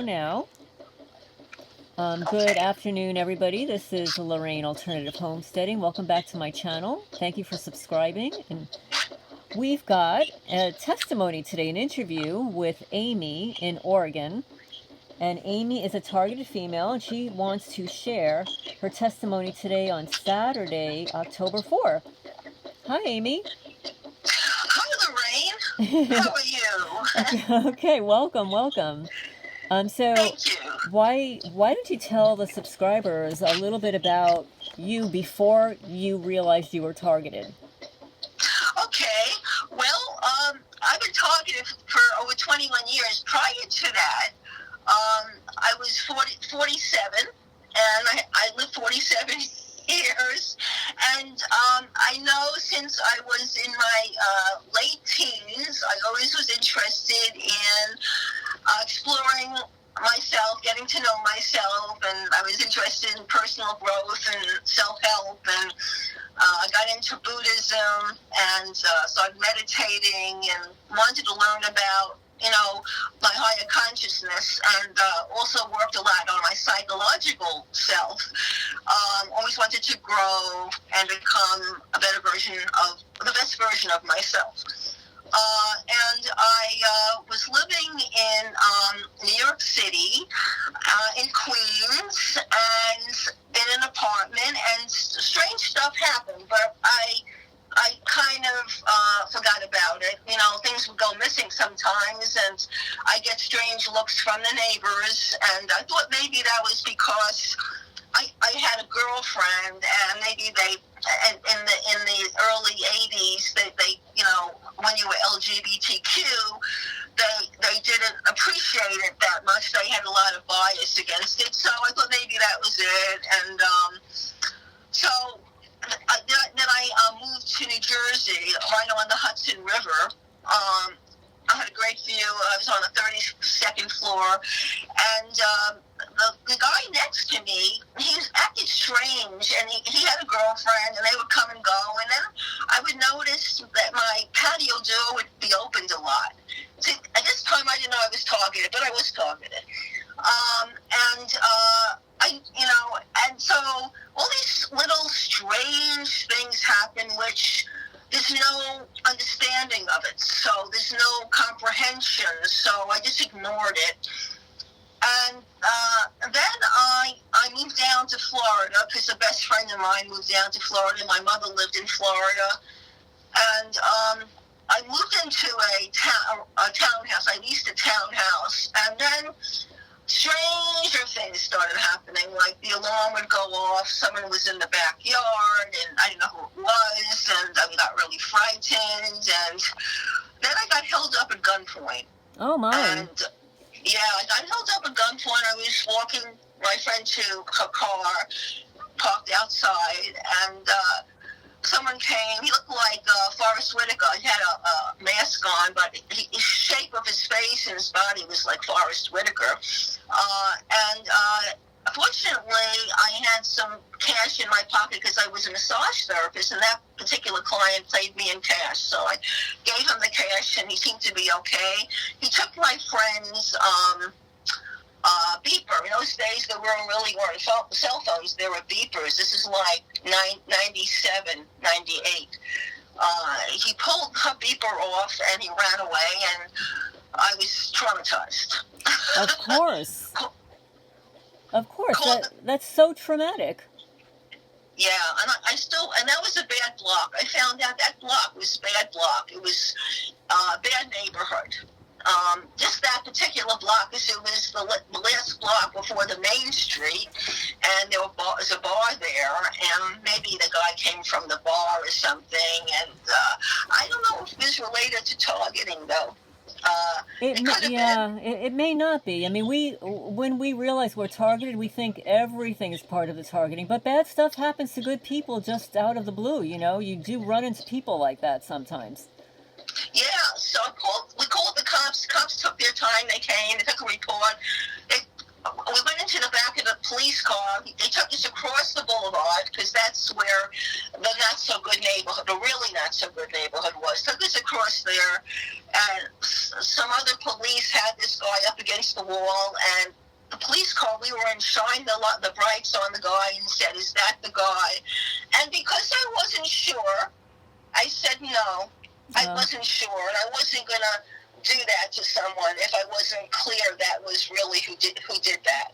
Now. Good afternoon, everybody. This is Lorraine Alternative Homesteading. Welcome back to my channel. Thank you for subscribing. And we've got a testimony today, an interview with Amy in Oregon. And Amy is a targeted female, and she wants to share her testimony today on Saturday, October 4th. Hi, Amy. Hi, Lorraine. How are you? Okay, welcome. So Thank you. why don't you tell the subscribers a little bit about you before you realized you were targeted? Okay. Well, I've been targeted for over 21 years. Prior to that, I was 47, and I lived 47 years. And I know since I was in my late teens, I always was interested in exploring myself, getting to know myself, and I was interested in personal growth and self-help, and I got into Buddhism and started meditating and wanted to learn about, my higher consciousness, and also worked a lot on my psychological self. Always wanted to grow and become a better version of, the best version of myself. And I was living in New York City, in Queens, and in an apartment, and strange stuff happened, but I kind of forgot about it. Things would go missing sometimes, and I get strange looks from the neighbors, and I thought maybe that was because I had a girlfriend, and maybe they, in the early 80s, they when you were LGBTQ, they didn't appreciate it that much. They had a lot of bias against it, so I thought maybe that was it. And so then I moved to New Jersey, right on the Hudson River. I had a great view. I was on the 32nd floor, and the guy next to me, he acted strange, and he had a girlfriend, and they would come and go, and then I would notice that my patio door would be opened a lot. See, at this time, I didn't know I was targeted, but I was targeted. And so all these little strange things happen, which there's no understanding of it, so there's no comprehension, so I just ignored it. And then I moved down to Florida, because a best friend of mine moved down to Florida. My mother lived in Florida, and I moved into a townhouse. I leased a townhouse, and then stranger things started happening, like the alarm would go off, someone was in the backyard, and I didn't know who it was, and I got really frightened, and then I got held up at gunpoint. Oh, my. And, yeah, I got held up at gunpoint. I was walking my friend to her car, parked outside, and someone came. He looked like Forrest Whitaker. He had a mask on, but the shape of his face and his body was like Forrest Whitaker. Fortunately, I had some cash in my pocket because I was a massage therapist, and that particular client paid me in cash. So I gave him the cash, and he seemed to be okay. He took my friend's beeper. In those days, there weren't cell phones. There were beepers. This is like 97, 98. He pulled her beeper off, and he ran away, and I was traumatized. Of course. Of course. That's so traumatic. Yeah, and that was a bad block. I found out that block was a bad block. It was a bad neighborhood. Just that particular block, because it was the last block before the main street, and there was a bar there, and maybe the guy came from the bar or something, and I don't know if it was related to targeting, though. It may not be. I mean, when we realize we're targeted, we think everything is part of the targeting, but bad stuff happens to good people just out of the blue, You do run into people like that sometimes. Yeah, so we called the cops. The cops took their time. They came. They took a report. We went into the back of the police car. They took us across the boulevard, because that's where the not-so-good neighborhood, the really not-so-good neighborhood was. Took us across there and some other police had this guy up against the wall, and the police car we were in shined the brights on the guy and said, "Is that the guy?" And because I wasn't sure, I said no. I wasn't sure, and I wasn't gonna do that to someone if I wasn't clear that was really who did that.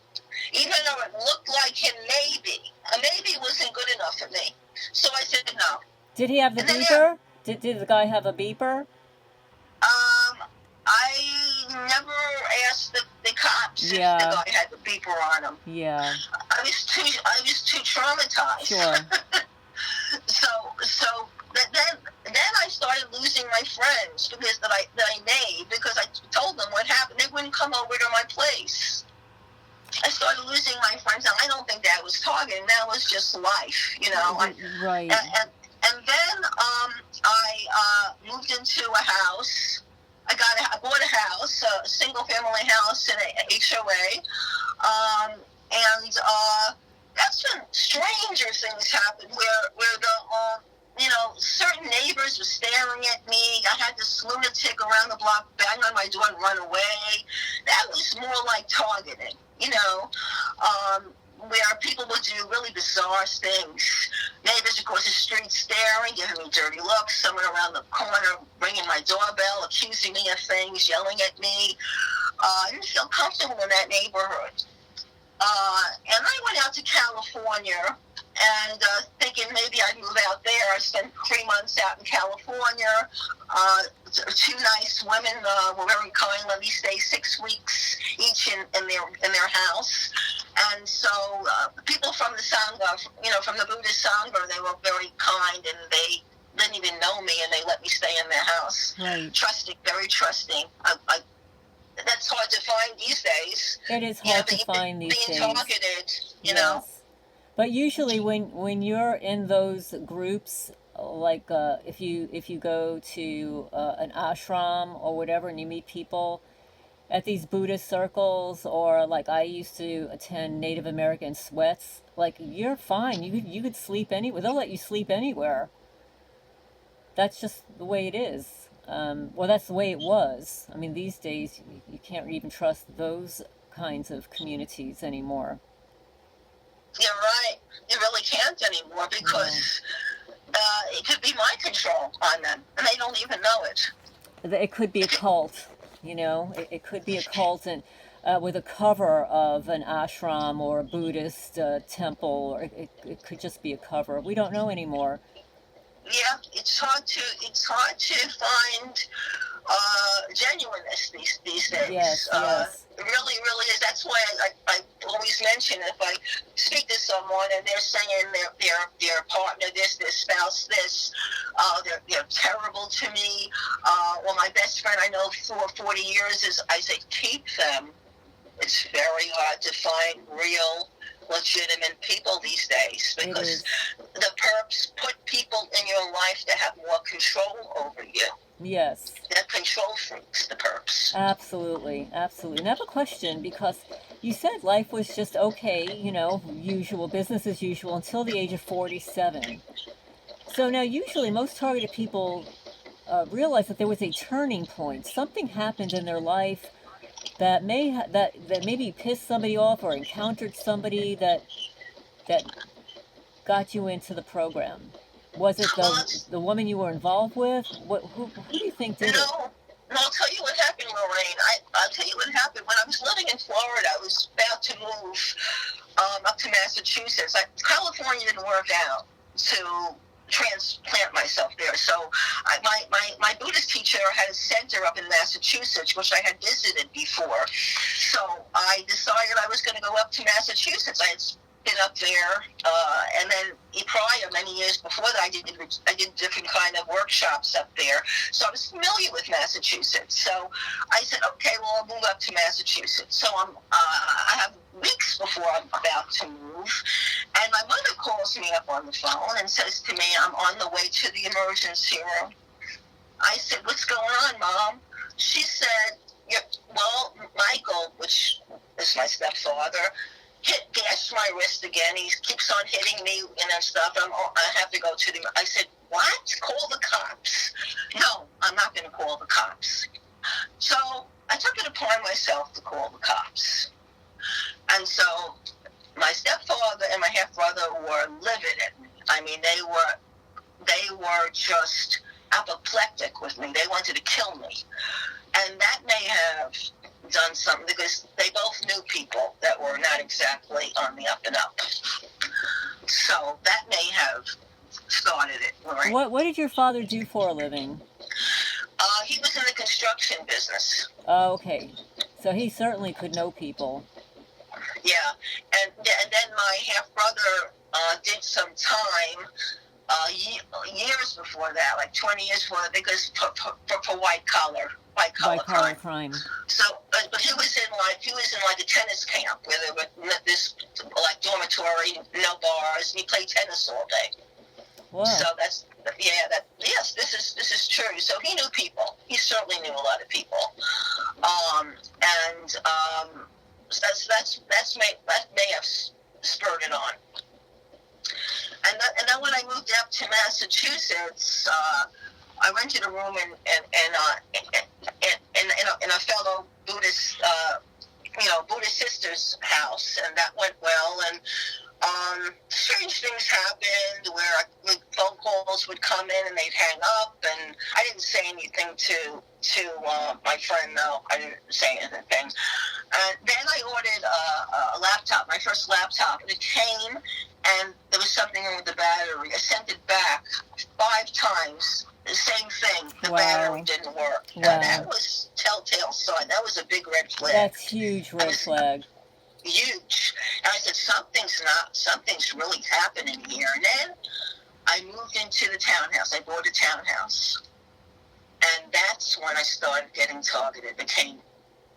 Even though it looked like him, maybe a maybe wasn't good enough for me. So I said no. Did he have the beeper? Did the guy have a beeper? I never asked the cops if the guy had the beeper on him. Yeah. I was too traumatized. Sure. so then I started losing my friends because that I made because I told them what happened. They wouldn't come over to my place. I started losing my friends, and I don't think that was targeting. That was just life, you know. Right. And then I moved into a house. I bought a house, a single-family house in a HOA, and that's when stranger things happened, where the certain neighbors were staring at me. I had this lunatic around the block bang on my door and run away. That was more like targeting, where people would do really bizarre things. Neighbors across the street staring, giving me dirty looks, someone around the corner ringing my doorbell, accusing me of things, yelling at me. I didn't feel comfortable in that neighborhood. And I went out to California and thinking maybe I'd move out there. I spent 3 months out in California. Two nice women were very kind. Let me stay 6 weeks each in their house. And so people from the Sangha, from the Buddhist Sangha, they were very kind, and they didn't even know me, and they let me stay in their house. Right. Trusting, very trusting. That's hard to find these days. It is hard to find these days. Being targeted, you know. But usually when you're in those groups, like if you go to an ashram or whatever, and you meet people at these Buddhist circles, or like I used to attend Native American sweats, like you're fine. You could sleep anywhere. They'll let you sleep anywhere. That's just the way it is. Well, that's the way it was. I mean, these days you can't even trust those kinds of communities anymore. You're right. You really can't anymore because it could be mind control on them, and they don't even know it. It could be a cult, It could be a cult, and with a cover of an ashram or a Buddhist temple, or it could just be a cover. We don't know anymore. Yeah, it's hard to find genuineness these days. Yes. It really is. That's why I always mention if I speak to someone and they're saying their partner this, their spouse this, they're terrible to me. Well, my best friend I know for 40 years I say keep them. It's very hard to find real, legitimate people these days because the perps put people in your life that have more control over you. Yes. They're control freaks, the perps. Absolutely. And I have a question, because you said life was just okay, usual, business as usual, until the age of 47. So now usually most targeted people realize that there was a turning point. Something happened in their life that maybe pissed somebody off or encountered somebody that got you into the program. Was it the woman you were involved with? Who do you think did it? No, I'll tell you what happened, Lorraine. I'll tell you what happened. When I was living in Florida, I was about to move up to Massachusetts. California didn't work out to transplant myself there. So my Buddhist teacher had a center up in Massachusetts, which I had visited before. So I decided I was going to go up to Massachusetts. I had been up there, and then prior, many years before that, I did different kind of workshops up there. So I was familiar with Massachusetts. So I said, okay, well, I'll move up to Massachusetts. So I have weeks before I'm about to move, and my mother calls me up on the phone and says to me, I'm on the way to the emergency room. I said, what's going on, Mom? She said, well, Michael, which is my stepfather, gashed my wrist again. He keeps on hitting me and stuff. I have to go to I said, what? Call the cops. No, I'm not going to call the cops. So I took it upon myself to call the cops. And so my stepfather and my half brother were livid at me. I mean, they were just apoplectic with me. They wanted to kill me. And that may have done something, because they both knew people that were not exactly on the up and up. So that may have started it. Right? What did your father do for a living? He was in the construction business. Oh, okay. So he certainly could know people. Yeah, and then my half brother did some time years before that, like 20 years before that, because for white collar crime. So, but he was in like a tennis camp where there were this like dormitory, no bars, and he played tennis all day. Wow. So yes, this is true. So he knew people. He certainly knew a lot of people. That may have spurred it on. And then when I moved up to Massachusetts, I rented a room in a fellow Buddhist Buddhist sister's house, and that went well. And strange things happened where phone calls would come in and they'd hang up, and I didn't say anything to my friend. No, I didn't say anything. And then I ordered a laptop, my first laptop, and it came, and there was something wrong with the battery. I sent it back 5 times. The same thing. The battery didn't work. Wow. And that was telltale sign. That was a big red flag. That's huge red flag. Huge. And I said, something's really happening here. And then I moved into the townhouse. I bought a townhouse. And that's when I started getting targeted. It became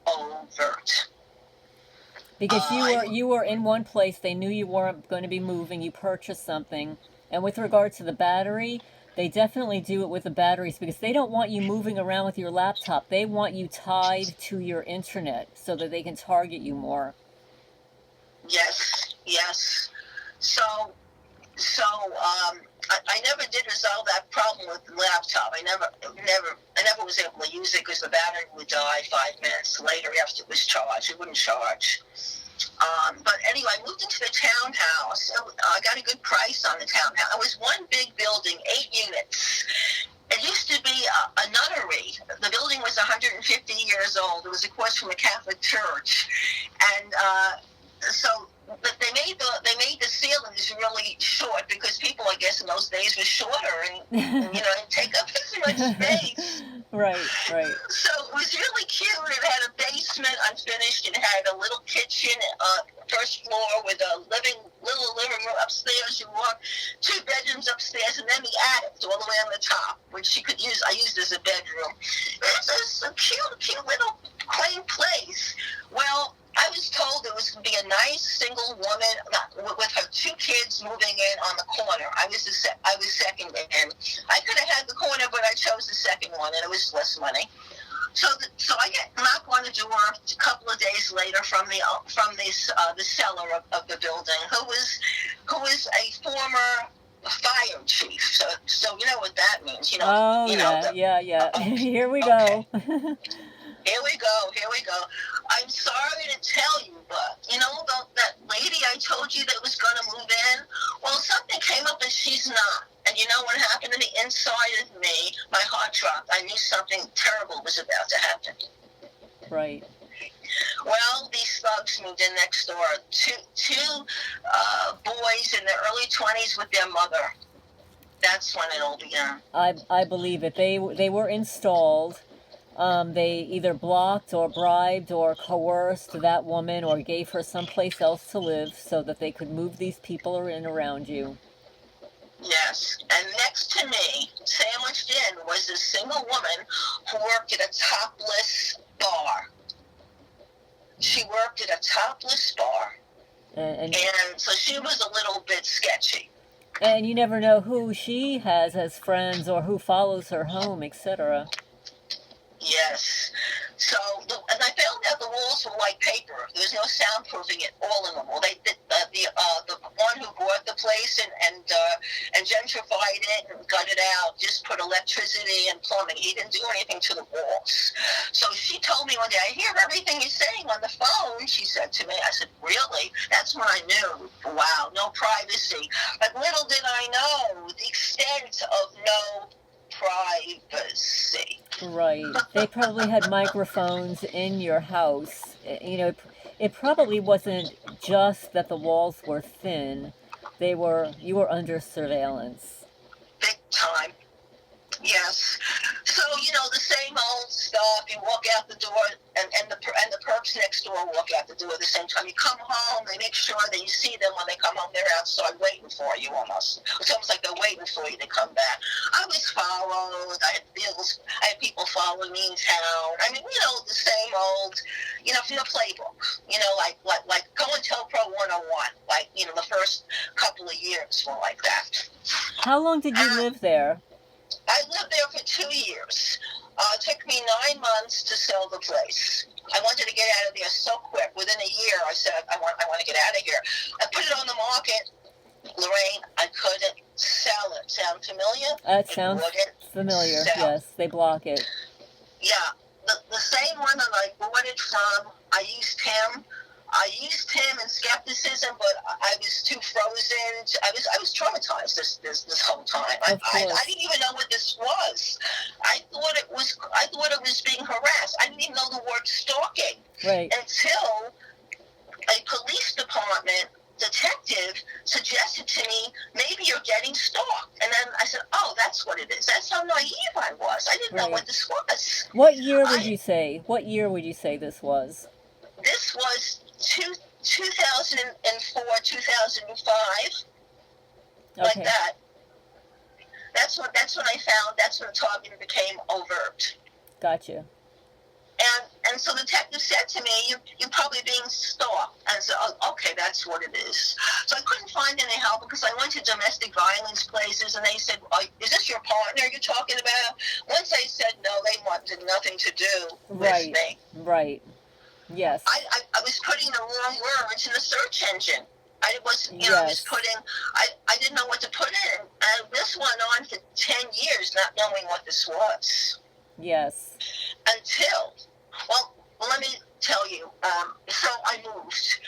overt. Because you were in one place, they knew you weren't going to be moving, you purchased something. And with regard to the battery, they definitely do it with the batteries because they don't want you moving around with your laptop. They want you tied to your internet so that they can target you more. Yes. So I never did resolve that problem with the laptop. I never was able to use it because the battery would die 5 minutes later after it was charged. It wouldn't charge. But anyway, I moved into the townhouse. I got a good price on the townhouse. It was one big building, 8 units. It used to be a nunnery. The building was 150 years old. It was, of course, from a Catholic church, and so they made the ceilings really short because people, I guess, in those days were shorter and didn't take up as much space. Right. So it was really cute. It had a basement unfinished. It had a little kitchen, first floor with a little living room upstairs. You walk 2 bedrooms upstairs, and then the attic all the way on the top, which I used as a bedroom. It was a cute little quaint place. Well, I was told it was going to be a nice single woman with her 2 kids moving in on the corner. I was second in. I could have had the corner, but I chose the second one, and it was less money. So I get knocked on the door a couple of days later from the seller of the building, who was a former fire chief. So you know what that means. Yeah. Here we go. Here we go. I'm sorry to tell you, but that lady I told you that was going to move in? Well, something came up and she's not. And you know what happened to the inside of me? My heart dropped. I knew something terrible was about to happen. Right. Well, these thugs moved in next door. Two boys in their early 20s with their mother. That's when it all began. I believe it. They were installed. They either blocked or bribed or coerced that woman or gave her someplace else to live so that they could move these people in around you. Yes, and next to me, sandwiched in, was a single woman who worked at a topless bar. She worked at a topless bar, and so she was a little bit sketchy. And you never know who she has as friends or who follows her home, etc. Yes. So, and I found out the walls were like paper. There was no soundproofing at all in the wall. They did the one who bought the place and gentrified it and gutted out, just put electricity and plumbing. He didn't do anything to the walls. So she told me one day, I hear everything you're saying on the phone, she said to me. I said, really? That's when I knew, wow, no privacy. But little did I know the extent of no privacy. Right. They probably had microphones in your house. You know, it probably wasn't just that the walls were thin. You were under surveillance. Big time. Yes. So, the same old stuff. You walk out the door, and the perps next door walk out the door at the same time. You come home, they make sure that you see them when they come home. They're outside waiting for you almost. It's almost like they're waiting for you to come back. I was followed. I had people following me in town. I mean, the same old, from the playbook. Like go and tell Pro 101. Like, the first couple of years were like that. How long did you live there? I lived there for 2 years. It took me 9 months to sell the place. I wanted to get out of there so quick. Within a year, I said, I want to get out of here. I put it on the market. Lorraine, I couldn't sell it. Sound familiar? That sounds familiar. Yes, they block it. Yeah. The same one that I bought it from, I used him in skepticism, but I was too frozen. I was traumatized this whole time. I didn't even know what this was. I thought it was being harassed. I didn't even know the word stalking. Right. Until a police department detective suggested to me, maybe you're getting stalked. And then I said, oh, that's what it is. That's how naive I was. I didn't know what this was. What year would you say? What year would you say this was? This was 2004, 2005, like that. That's when I found. That's when targeting became overt. Gotcha. And so the detective said to me, "You're probably being stalked." And I said, "Oh, okay, that's what it is." So I couldn't find any help because I went to domestic violence places, and they said, "Is this your partner you're talking about?" Once I said no, they wanted nothing to do with me. Right. Yes. I was putting the wrong words in the search engine. I didn't know what to put in. And this went on for 10 years, not knowing what this was. Yes. Until, let me tell you. So I moved.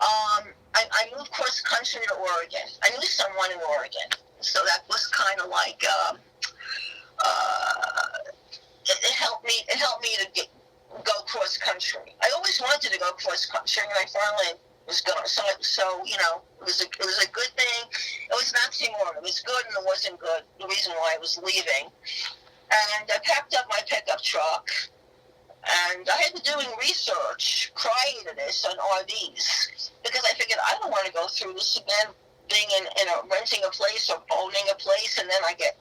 I moved cross country to Oregon. I knew someone in Oregon. So that was kind of like, it helped me to go cross country. I always wanted to go cross country, and I finally was going. So it was a good thing. It was an oxymoron. It was good and it wasn't good. The reason why I was leaving, and I packed up my pickup truck, and I had been doing research prior to this on RVs because I figured I don't want to go through this again, being in renting a place or owning a place, and then I get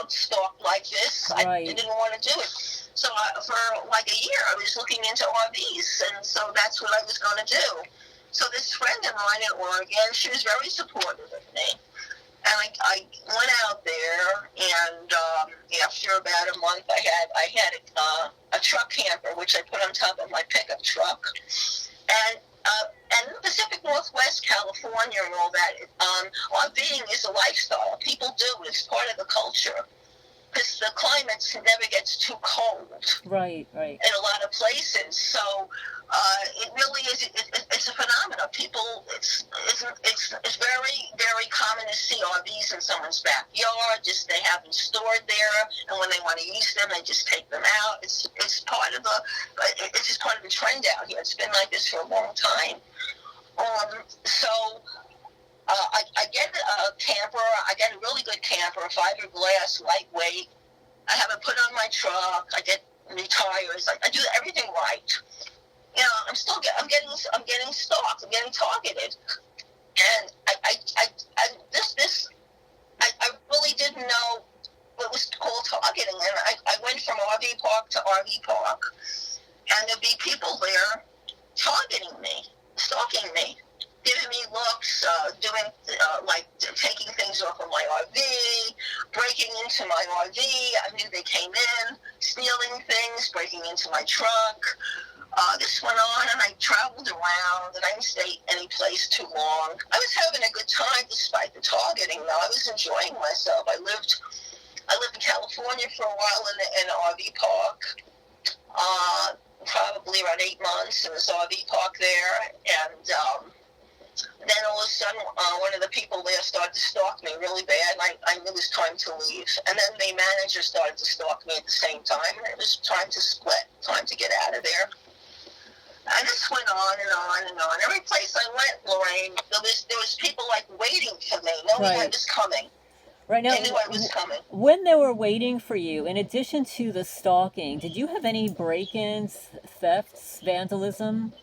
stalked like this. Right. I didn't want to do it. So for like a year, I was looking into RVs, and so that's what I was going to do. So this friend of mine in Oregon, she was very supportive of me. And I went out there, and after about a month, I had a truck camper, which I put on top of my pickup truck. And in the Pacific Northwest, California, and all that, RVing is a lifestyle. People do it. It's part of the culture. Because the climate never gets too cold. Right. In a lot of places. So it really is. It's a phenomenon. People. It's very, very common to see RVs in someone's backyard. Just they have them stored there, and when they want to use them, they just take them out. It's part of it's just part of the trend out here. It's been like this for a long time. So. I get a camper. I get a really good camper, fiberglass, lightweight. I have it put on my truck. I get new tires. I do everything right. I'm getting stalked. I'm getting targeted, and I really didn't know what was called targeting. And I went from RV park to RV park, and there'd be people there targeting me, stalking me, giving me looks, doing taking things off of my RV, breaking into my RV. I knew they came in. stealing things, breaking into my truck. This went on, and I traveled around, and I didn't stay any place too long. I was having a good time despite the targeting, though. I was enjoying myself. I lived in California for a while in an RV park, probably around 8 months in this RV park there, and then all of a sudden, one of the people there started to stalk me really bad, and I knew it was time to leave. And then the manager started to stalk me at the same time, and it was time to split, time to get out of there. And this went on and on and on. Every place I went, Lorraine, there was people like waiting for me, knowing I was coming. Right now, they knew I was coming. When they were waiting for you, in addition to the stalking, did you have any break-ins, thefts, vandalism?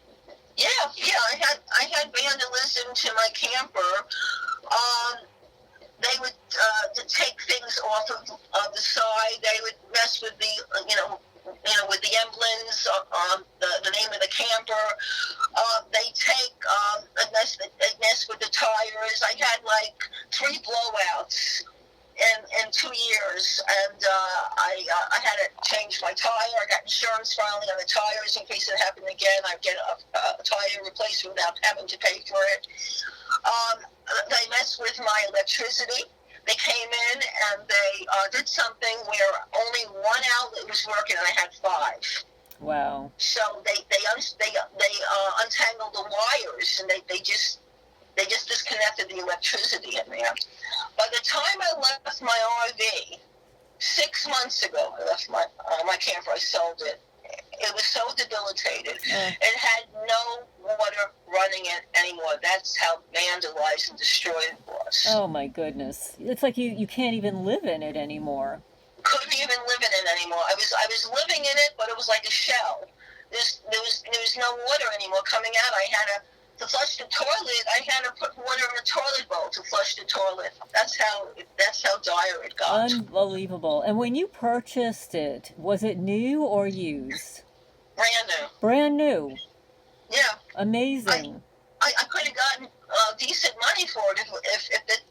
Yeah, I had vandalism to my camper. They would take things off of the side. They would mess with the with the emblems, the name of the camper. They take they mess with the tires. I had like 3 blowouts in 2 years, and I had to change my tire. I got insurance finally on the tires in case it happened again. I'd get a tire replaced without having to pay for it. They messed with my electricity. They came in and they did something where only 1 outlet was working, and I had 5. Wow! So they untangled the wires, and they just disconnected the electricity in there. By the time I left my RV 6 months ago, I left my camper. I sold it. It was so debilitated. It had no water running it anymore. That's how vandalized and destroyed it was. Oh my goodness! It's like you can't even live in it anymore. Couldn't even live in it anymore. I was living in it, but it was like a shell. There was no water anymore coming out. I had to flush the toilet. I had to put water in the toilet bowl to flush the toilet. That's how dire it got. Unbelievable. And when you purchased it, was it new or used? Brand new. Brand new. Yeah. Amazing. I could have gotten decent money for it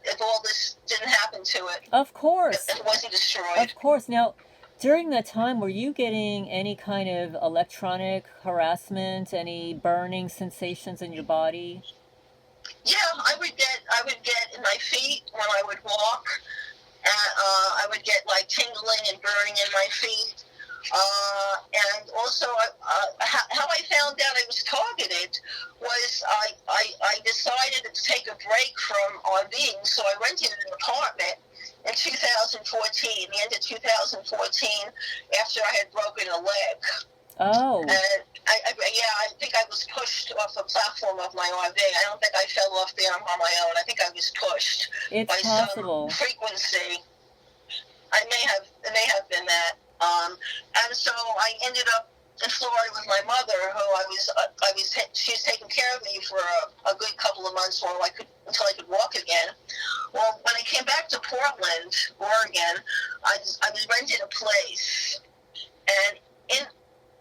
if all this didn't happen to it. Of course. If it wasn't destroyed. Of course. Now, during that time, were you getting any kind of electronic harassment, any burning sensations in your body? Yeah, I would get in my feet when I would walk. I would get like tingling and burning in my feet. And also, how I found out I was targeted was I decided to take a break from RVing, so I rented an apartment in 2014, the end of 2014, after I had broken a leg. Oh. And I think I was pushed off the platform of my RV. I don't think I fell off there on my own. I think I was pushed by possible. Some frequency. It may have been that. And so I ended up in Florida with my mother, who she was taking care of me for a good couple of months until I could walk again. Well, when I came back to Portland, Oregon, I was renting a place, and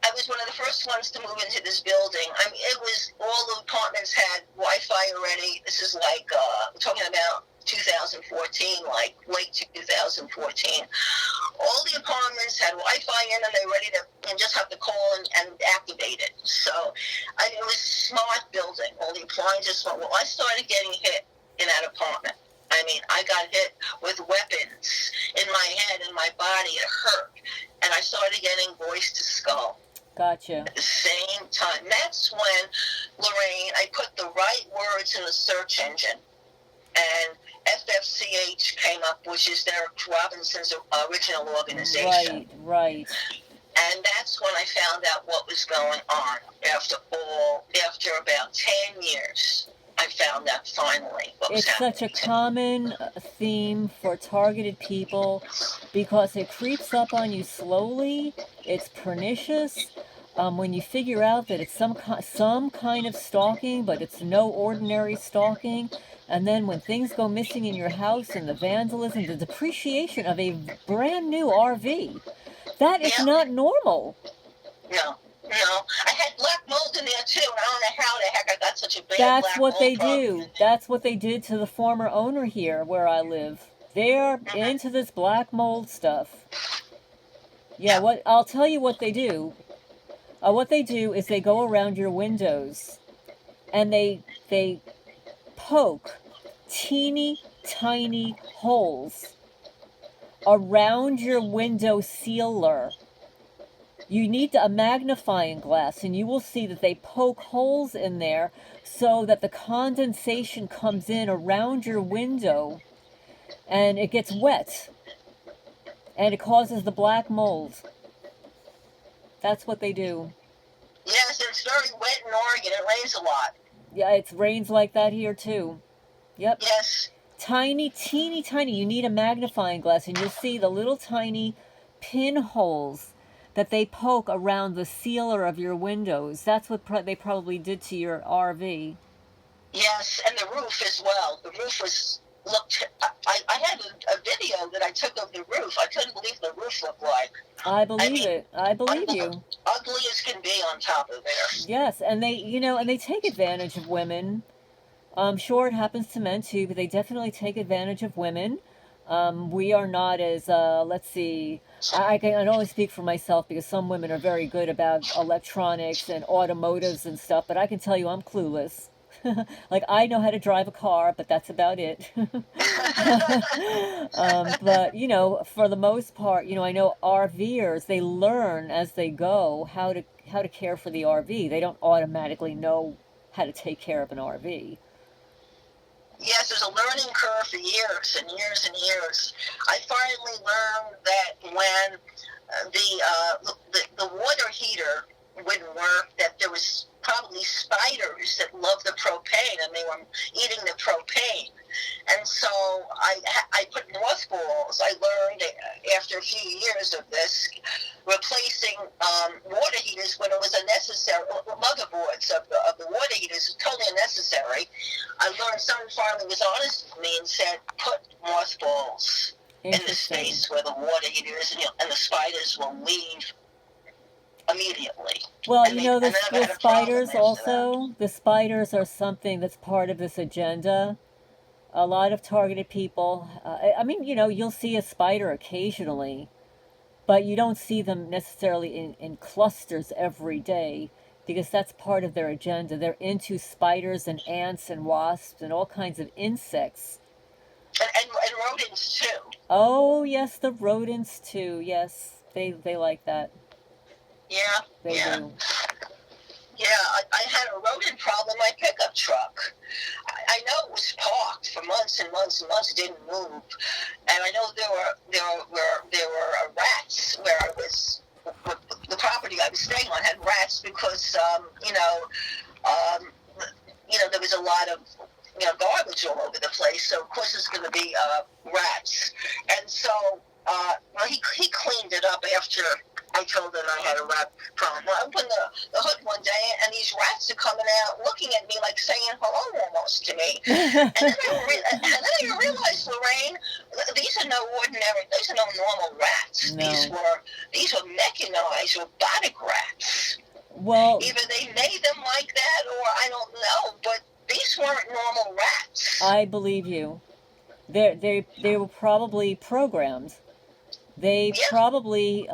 I was one of the first ones to move into this building. I mean, it was, all the apartments had Wi-Fi already. This is like, I'm talking about 2014, like late 2014. All the apartments had Wi-Fi in, and they were ready to, and just have to call and activate it. So it was a smart building. All the appliances were, well, I started getting hit in that apartment. I mean, I got hit with weapons in my head and my body. It hurt. And I started getting voice to skull. Gotcha. At the same time. That's when, Lorraine, I put the right words in the search engine. And FFCH came up, which is Derek Robinson's original organization. Right. And that's when I found out what was going on. After about 10 years, I found out finally what was happening. It's such a common theme for targeted people because it creeps up on you slowly. It's pernicious. When you figure out that it's some kind of stalking, but it's no ordinary stalking, and then when things go missing in your house and the vandalism, the depreciation of a brand new RV, that is not normal. No. I had black mold in there too, and I don't know how the heck I got such a bad That's what they do. That's what they did to the former owner here where I live. They're into this black mold stuff. Yeah, what I'll tell you what they do. What they do is they go around your windows and they poke teeny tiny holes around your window sealer. You need a magnifying glass and you will see that they poke holes in there so that the condensation comes in around your window and it gets wet and it causes the black mold. That's what they do. Yes, it's very wet in Oregon. It rains a lot. Yeah, it rains like that here too. Yep. Yes. Tiny, teeny tiny. You need a magnifying glass and you'll see the little tiny pinholes that they poke around the sealer of your windows. That's what they probably did to your RV. Yes, and the roof as well. The roof was looked. I had a video that I took of the roof. I couldn't believe the roof looked like. I believe it. I believe you. Ugly as can be on top of there. Yes, and they take advantage of women. I'm sure it happens to men too, but they definitely take advantage of women. We are not as, let's see, I can only speak for myself because some women are very good about electronics and automotives and stuff, but I can tell you I'm clueless. Like, I know how to drive a car, but that's about it. But, for the most part, I know RVers, they learn as they go how to care for the RV. They don't automatically know how to take care of an RV. Yes, there's a learning curve for years and years and years. I finally learned that when the water heater wouldn't work, that there was probably spiders that loved the propane and they were eating the propane. And so I put mothballs. I learned after a few years of this, replacing water heaters when it was unnecessary, motherboards of the water heaters totally unnecessary. I learned someone finally was honest with me and said, put mothballs in the space where the water heater is, and the spiders will leave immediately. Well, the spiders also, the spiders are something that's part of this agenda. A lot of targeted people, you'll see a spider occasionally, but you don't see them necessarily in clusters every day because that's part of their agenda. They're into spiders and ants and wasps and all kinds of insects. And rodents too. Oh, yes, the rodents too. Yes, they like that. Yeah, they do. Yeah, I had a rodent problem in my pickup truck. I know it was parked for months and months and months. It didn't move, and I know there were rats where I was. The property I was staying on had rats because there was a lot of garbage all over the place. So of course there's going to be rats, and so he cleaned it up after I told him I had a rat problem. I opened the hood one day, and these rats are coming out looking at me like saying hello almost to me. And then I realized, Lorraine, these are no normal rats. No. These were mechanized robotic rats. Well, either they made them like that, or I don't know, but these weren't normal rats. I believe you. They were probably programmed. They probably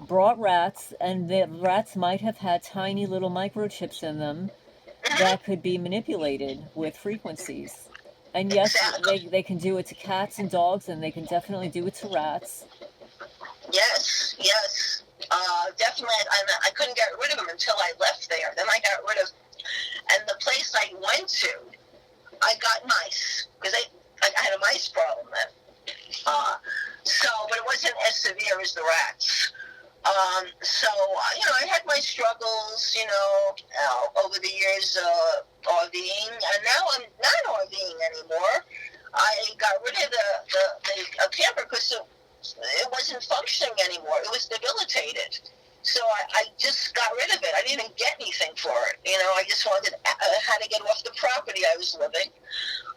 brought rats, and the rats might have had tiny little microchips in them that could be manipulated with frequencies. And yes, they can do it to cats and dogs, and they can definitely do it to rats. Yes, definitely. I couldn't get rid of them until I left there. Then I got rid of, and the place I went to, I got mice because I had a mice problem then. But it wasn't as severe as the rats. I had my struggles, over the years RVing, and now I'm not RVing anymore. I got rid of the camper because it wasn't functioning anymore. It was debilitated. So I just got rid of it. I didn't even get anything for it. I just wanted how to get off the property I was living.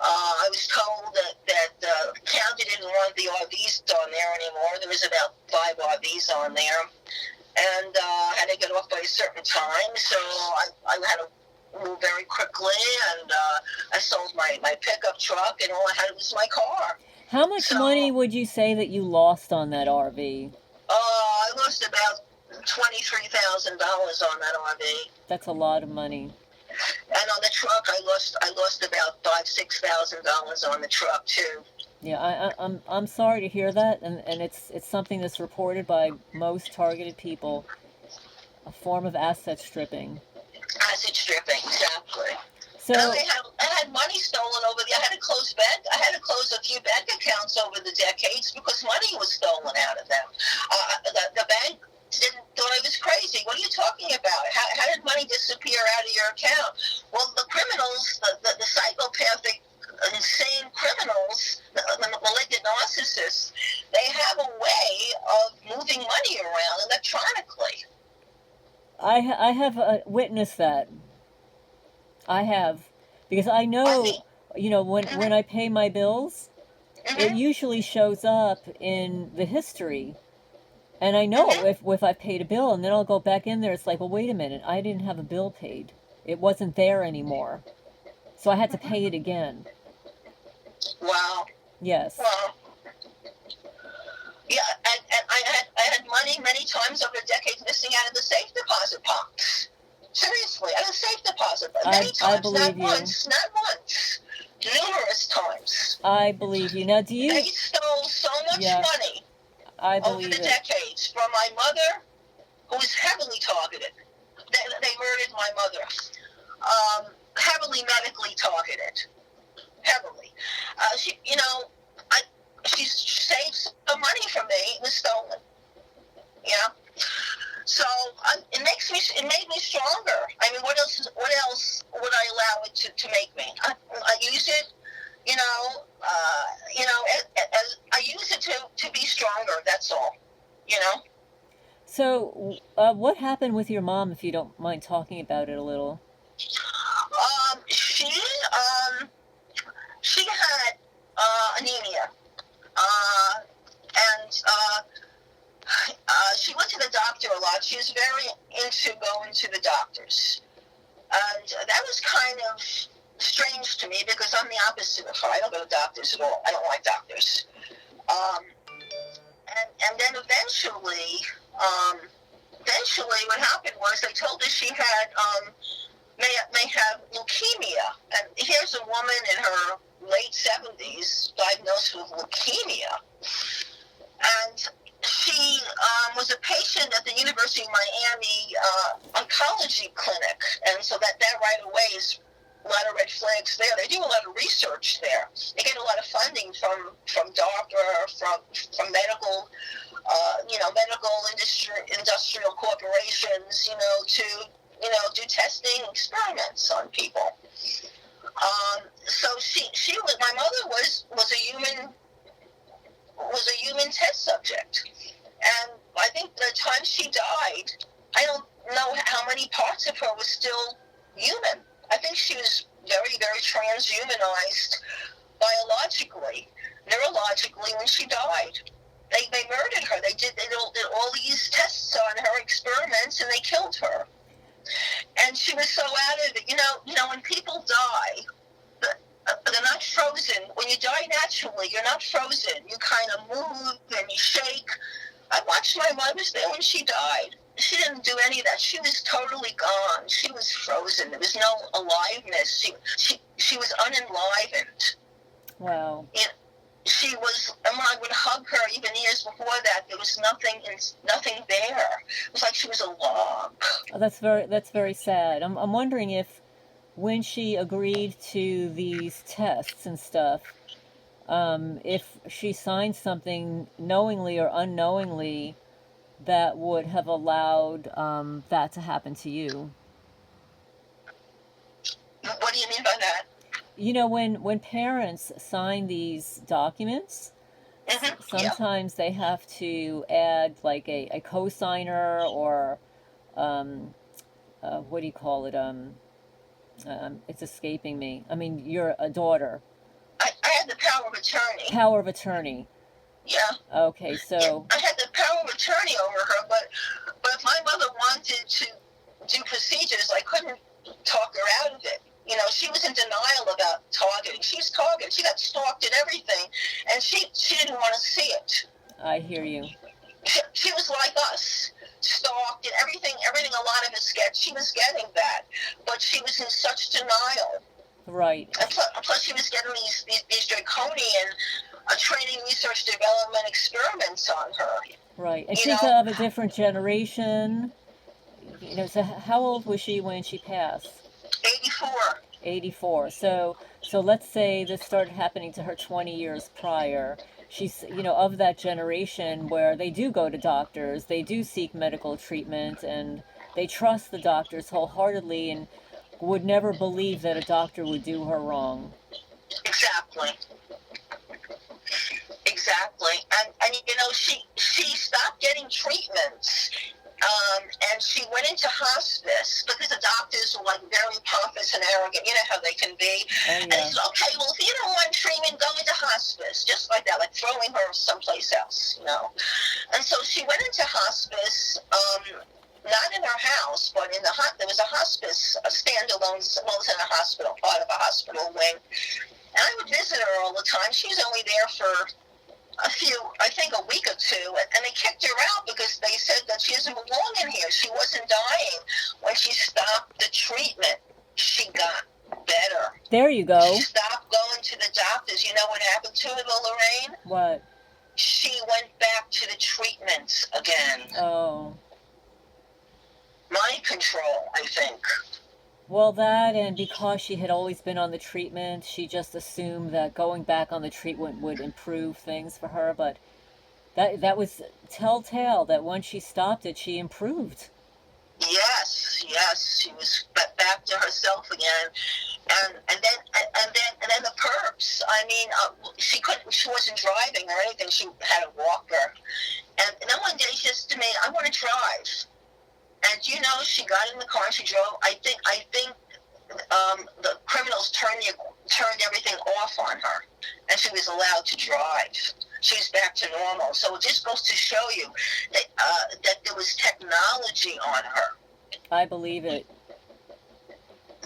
I was told that the county didn't want the RVs on there anymore. There was about 5 RVs on there. And I had to get off by a certain time. So I had to move very quickly. And I sold my pickup truck, and all I had was my car. How much money would you say that you lost on that RV? I lost about $23,000 on that RV. That's a lot of money. And on the truck, I lost about $5,000-6,000 on the truck too. Yeah, I'm sorry to hear that, and it's something that's reported by most targeted people, a form of asset stripping. Asset stripping, exactly. So I had money stolen over the. I had to close a few bank accounts over the decades because money was stolen out of them. The bank thought I was crazy. What are you talking about? How did money disappear out of your account? Well, the criminals, the psychopathic, insane criminals, the malignant narcissists, they have a way of moving money around electronically. I have witnessed that. I have, because I know, when I pay my bills, it usually shows up in the history. And I know if I've paid a bill, and then I'll go back in there, it's like, well, wait a minute, I didn't have a bill paid. It wasn't there anymore. So I had to pay it again. Wow. Yes. Wow. Yeah, and I had money many times over the decades missing out of the safe deposit box. Seriously, out of the safe deposit box. Many times, I believe not once. Numerous times. I believe you. Now, do you... They stole so much money over the decades from my mother, who was heavily targeted. They murdered my mother. Heavily medically targeted. Heavily. She saved some money from me. It was stolen. Yeah. So it made me stronger. I mean, what else would I allow it to make me? I use it, I use it to be stronger. That's all. So, what happened with your mom, if you don't mind talking about it a little? She had anemia, and she went to the doctor a lot. She was very into going to the doctors, and that was kind of strange to me because I'm the opposite of her. I don't go to doctors at all. I don't like doctors. And then eventually, what happened was they told her she had may have leukemia. And here's a woman in her late 70s diagnosed with leukemia. And she was a patient at the University of Miami oncology clinic. And so that right away is a lot of red flags there. They do a lot of research there. They get a lot of funding from DARPA, from medical, industrial corporations, to do testing experiments on people. So my mother was a human test subject, and I think the time she died, I don't know how many parts of her was still human. I think she was very, very transhumanized biologically, neurologically when she died. They murdered her. They did all these tests on her, experiments, and they killed her. And she was so out of it. When people die, they're not frozen. When you die naturally, you're not frozen. You kind of move and you shake. I watched my mother there when she died. She didn't do any of that. She was totally gone. She was frozen. There was no aliveness. She was unenlivened. Wow. She was, and when I would hug her even years before that, there was nothing there. It was like she was a log. Oh, that's very sad. I'm wondering if when she agreed to these tests and stuff, if she signed something knowingly or unknowingly that would have allowed that to happen to you. What do you mean by that? When parents sign these documents, sometimes they have to add like a co-signer or what do you call it? It's escaping me. I mean, you're a daughter. I had the power of attorney. Power of attorney. Yeah. Okay, so... I had the power of attorney over her, but if my mother wanted to do procedures, I couldn't talk her out of it. She was in denial about targeting. She was targeted. She got stalked and everything, and she didn't want to see it. I hear you. She was like us. that she was getting that, but she was in such denial. Right. And plus she was getting these draconian training, research, development experiments on her. Right. And she's of a different generation. You know, so how old was she when she passed? 84. 84. So let's say this started happening to her 20 years prior. She's, you know, of that generation where they do go to doctors, they do seek medical treatment, and they trust the doctors wholeheartedly and would never believe that a doctor would do her wrong. Exactly. Exactly. And you know, she stopped getting treatments. And she went into hospice because the doctors were like very pompous and arrogant. You know how they can be. Oh, yeah. And they said, okay, well, if you don't want treatment, go into hospice. Just like that, like throwing her someplace else, you know. And so she went into hospice, not in her house, but in there was a hospice, a standalone, well, it was in a hospital, part of a hospital wing. And I would visit her all the time. She was only there for a week or two, and they kicked her out because they said that she doesn't belong in here. She wasn't dying. When she stopped the treatment, she got better. There you go. She stopped going to the doctors. You know what happened to her, Lorraine? What? She went back to the treatments again. Oh. Mind control, I think. Well, that, and because she had always been on the treatment, she just assumed that going back on the treatment would improve things for her, but that was telltale that once she stopped it, she improved. Yes, she was back to herself again, and then the perps. I mean, she wasn't driving or anything. She had a walker, and then one day she says to me, "I want to drive." And you know, she got in the car and she drove. I think the criminals turned everything off on her, and she was allowed to drive. She was back to normal. So it just goes to show you that there was technology on her. I believe it.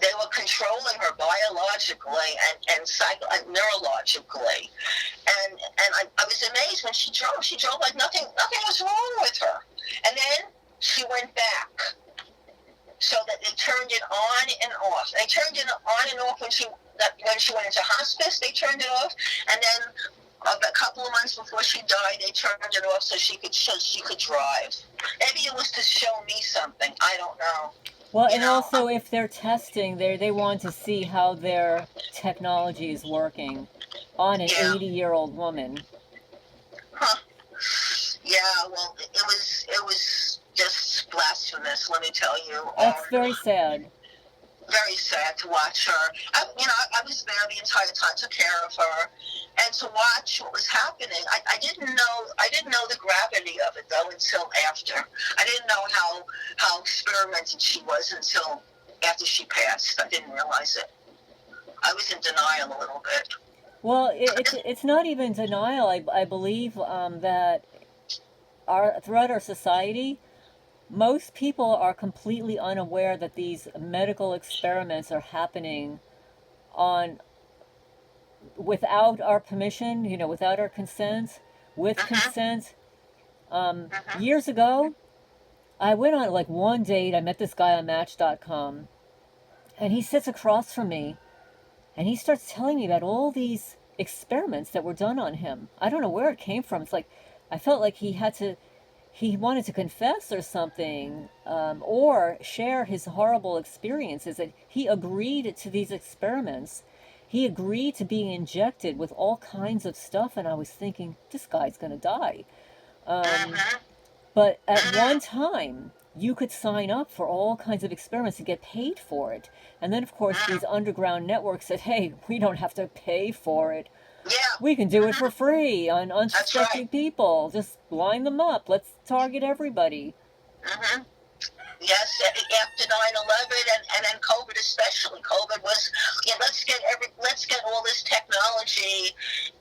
They were controlling her biologically and neurologically, and I was amazed when she drove. She drove like nothing was wrong with her, and then she went back, so that they turned it on and off. They turned it on and off when she went into hospice. They turned it off, and then a couple of months before she died, they turned it off so she could drive. Maybe it was to show me something. I don't know. Well, and also if they're testing, they want to see how their technology is working on an 80-year-old woman. Huh. Yeah. Well, it was just blasphemous. Let me tell you. That's very sad. Very sad to watch her. I was there the entire time, took care of her, and to watch what was happening. I didn't know the gravity of it though until after. I didn't know how experimented she was until after she passed. I didn't realize it. I was in denial a little bit. Well, it's not even denial. I believe that throughout our society, most people are completely unaware that these medical experiments are happening without our permission, you know, without our consent, with consent. Years ago, I went on like one date. I met this guy on Match.com, and he sits across from me, and he starts telling me about all these experiments that were done on him. I don't know where it came from. It's like I felt like he wanted to confess or something, or share his horrible experiences, that he agreed to these experiments. He agreed to being injected with all kinds of stuff, and I was thinking, this guy's going to die. But at one time, you could sign up for all kinds of experiments and get paid for it. And then, of course, these underground networks said, hey, we don't have to pay for it. Yeah. We can do it for free on unsuspecting people. Just line them up. Let's target everybody. Yes, after 9/11 and then COVID especially. COVID was, let's get all this technology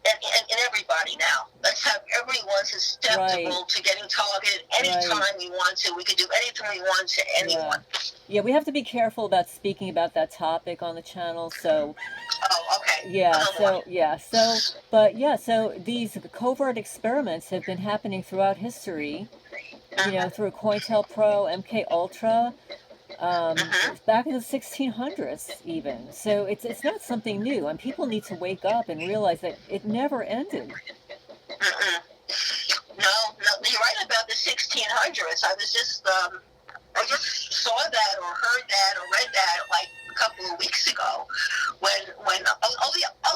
in everybody now. Let's have everyone susceptible to getting targeted anytime we want to. We could do anything we want to anyone. Yeah, we have to be careful about speaking about that topic on the channel, so... Oh, okay. So these covert experiments have been happening throughout history, you know, through COINTELPRO, MK Ultra. back in the 1600s even. So it's not something new, and people need to wake up and realize that it never ended. Mm-mm. No, no, you're right about the 1600s. I just saw that or heard that or read that like a couple of weeks ago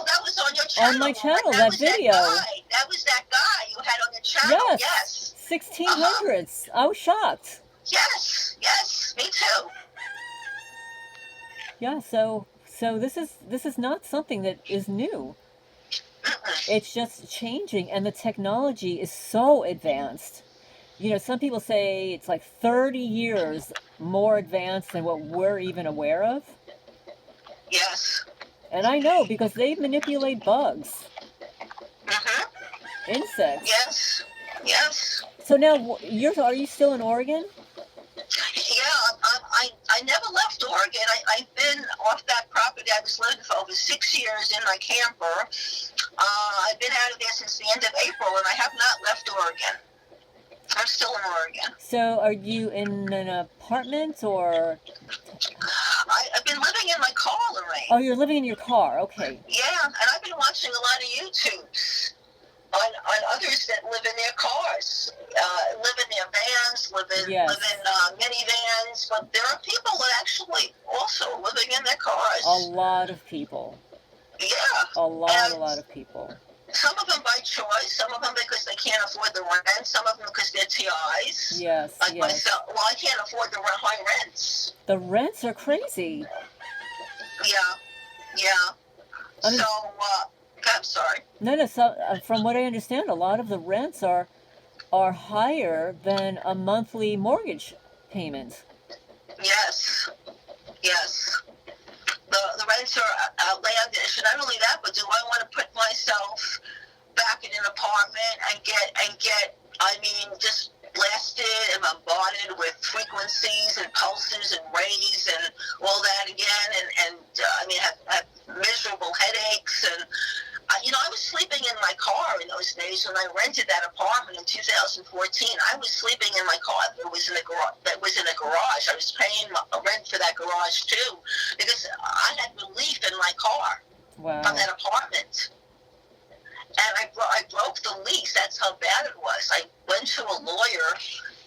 that was on your channel. On my channel, that that was video. That was that guy you had on your channel. Yes. 1600s. I was shocked. Yes, me too. Yeah, so this is not something that is new. It's just changing, and the technology is so advanced. Some people say it's like 30 years more advanced than what we're even aware of. Yes. And I know because they manipulate bugs, Yes. insects. So now, are you still in Oregon? Yeah, I never left Oregon. I've been off that property. I was living for over 6 years in my camper. I've been out of there since the end of April, and I have not left Oregon. I'm still in Oregon. So are you in an apartment or? I've been living in my car, Lorraine. Oh, you're living in your car. Okay. Yeah, and I've been watching a lot of YouTubes on others that live in their cars, live in their vans, live in minivans. But there are people that actually also living in their cars. A lot of people. Yeah. A lot of people. Some of them by choice, some of them because they can't afford the rent, some of them because they're TIs. Yes, like myself. Well, I can't afford the high rents. The rents are crazy. Yeah. I'm sorry. No. So, from what I understand, a lot of the rents are higher than a monthly mortgage payment. Yes. The rents are outlandish, and not only that, but do I want to put myself back in an apartment and get just blasted and bombarded with frequencies and pulses and rays and all that again, and have miserable headaches and. I was sleeping in my car in those days when I rented that apartment in 2014. I was sleeping in my car that was in a garage. I was paying rent for that garage too because I had relief in my car from that apartment. And I broke the lease. That's how bad it was. I went to a lawyer,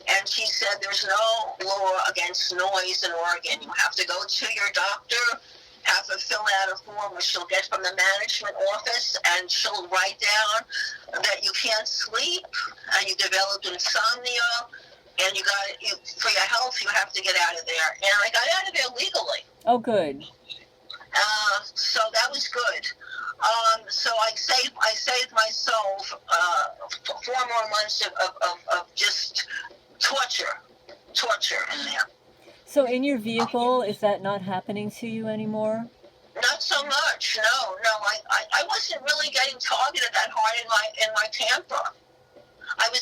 and she said there's no law against noise in Oregon. You have to go to your doctor, have her fill out a form which she'll get from the management office, and she'll write down that you can't sleep and you developed insomnia, and for your health you have to get out of there. And I got out of there legally. Oh, good. So that was good. So I saved myself 4 more months of just torture in there. So in your vehicle, is that not happening to you anymore? Not so much. No. I wasn't really getting targeted that hard in my camper. I've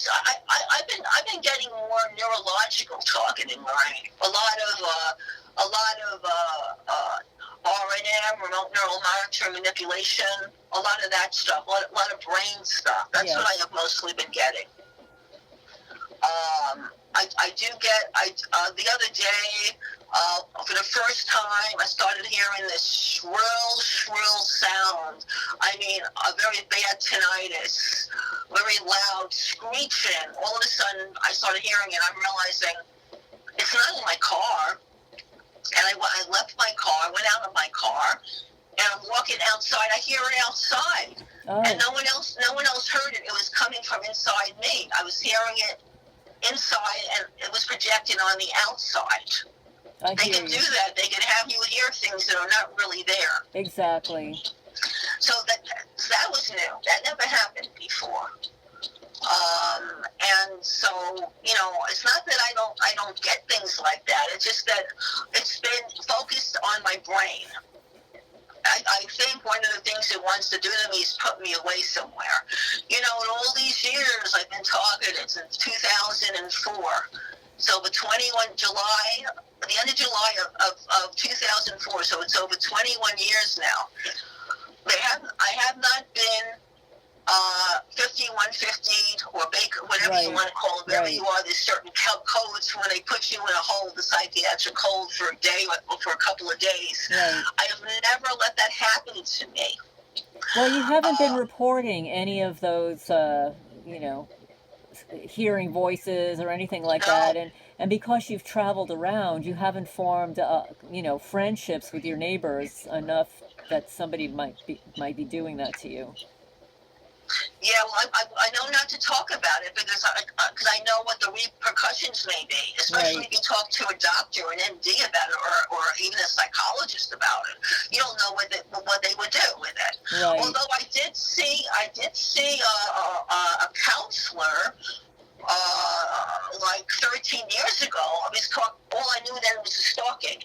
been getting more neurological targeting, right? A lot of RNM, remote neural monitor manipulation, a lot of that stuff, a lot of brain stuff. That's what I have mostly been getting. I do get, the other day, for the first time, I started hearing this shrill sound. A very bad tinnitus, very loud screeching. All of a sudden, I started hearing it. I'm realizing it's not in my car. And I left my car, went out of my car, and I'm walking outside. I hear it outside. Oh. And no one else heard it. It was coming from inside me. I was hearing it inside, and it was projecting on the outside. They can do that. They can have you hear things that are not really there. Exactly. So that was new. That never happened before. And so, it's not that I don't get things like that. It's just that it's been focused on my brain. I think one of the things it wants to do to me is put me away somewhere. In all these years, I've been targeted since 2004. So the end of July of 2004, so it's over 21 years now. I have not been 5150 or Baker, whatever you want to call it, wherever you are, there's certain codes when they put you in a hole, the psychiatric hold for a day or for a couple of days. Right. I have never let that happen to me. Well, you haven't been reporting any of those, hearing voices or anything like that, and because you've traveled around, you haven't formed, friendships with your neighbors enough that somebody might be doing that to you. Yeah, well, I know not to talk about it because I know what the repercussions may be, especially if you talk to a doctor, an MD about it, or even a psychologist about it. You don't know what they would do with it. Right. Although I did see a counselor like 13 years ago. All I knew then was stalking.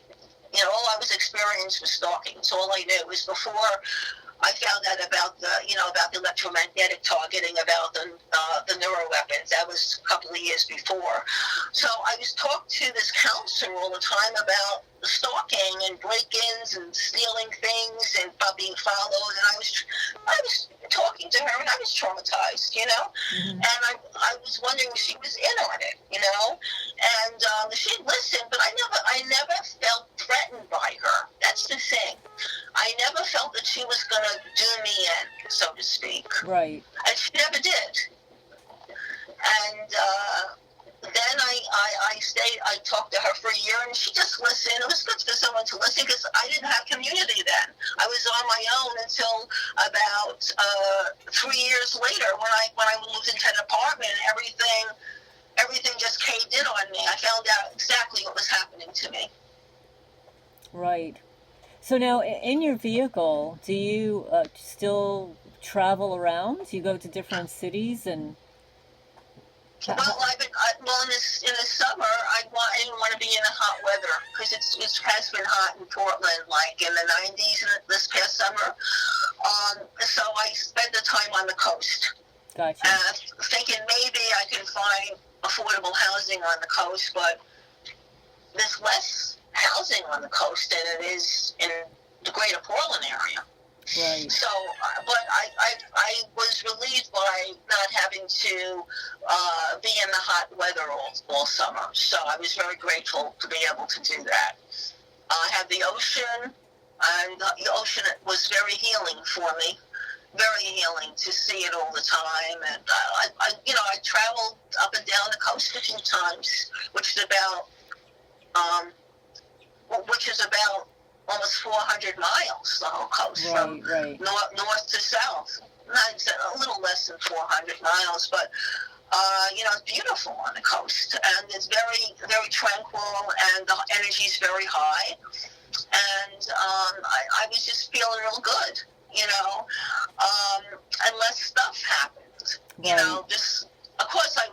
All I was experienced was stalking. So all I knew was before I found out about the electromagnetic targeting, about the neuroweapons. That was a couple of years before. So I was talked to this counselor all the time about stalking and break-ins and stealing things and being followed. And I was talking to her, and I was traumatized, Mm-hmm. And I was wondering if she was in on it, And she'd listen, but I never felt threatened by her. That's the thing. I never felt that she was going to do me in, so to speak. Right. And she never did. And then I talked to her for a year, and she just listened. It was good for someone to listen because I didn't have community then. I was on my own until about 3 years later when I moved into an apartment, and everything just caved in on me. I found out exactly what was happening to me. Right. So now, in your vehicle, do you still travel around? You go to different cities and. Well, in the summer, I didn't want to be in the hot weather because it has been hot in Portland, like in the 90s this past summer. So I spent the time on the coast. Gotcha. Thinking maybe I can find affordable housing on the coast, but there's less housing on the coast than it is in the greater Portland area. Right. So, but I was relieved by not having to be in the hot weather all summer. So I was very grateful to be able to do that. I had the ocean, and the ocean was very healing for me. Very healing to see it all the time. And I traveled up and down the coast a few times, which is about almost 400 miles, the whole coast, from north to south. A little less than 400 miles, but it's beautiful on the coast, and it's very, very tranquil, and the energy is very high, and I was just feeling real good, unless stuff happened, just, of course I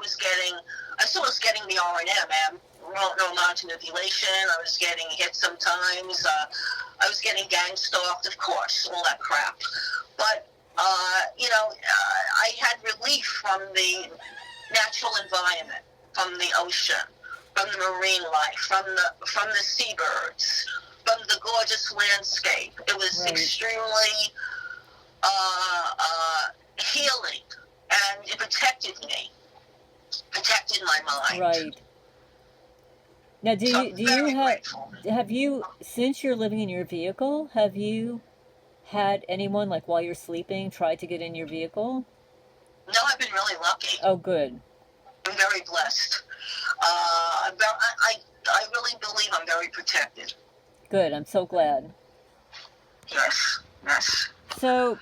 still was getting the R&M, no manipulation. I was getting hit sometimes. I was getting gang-stalked, of course, all that crap. But, I had relief from the natural environment, from the ocean, from the marine life, from the seabirds, from the gorgeous landscape. It was extremely healing, and it protected me, protected my mind. Right. Now, do you have you, since you're living in your vehicle, have you had anyone, like while you're sleeping, try to get in your vehicle? No, I've been really lucky. Oh, good. I'm very blessed. I really believe I'm very protected. Good. I'm so glad. Yes. So,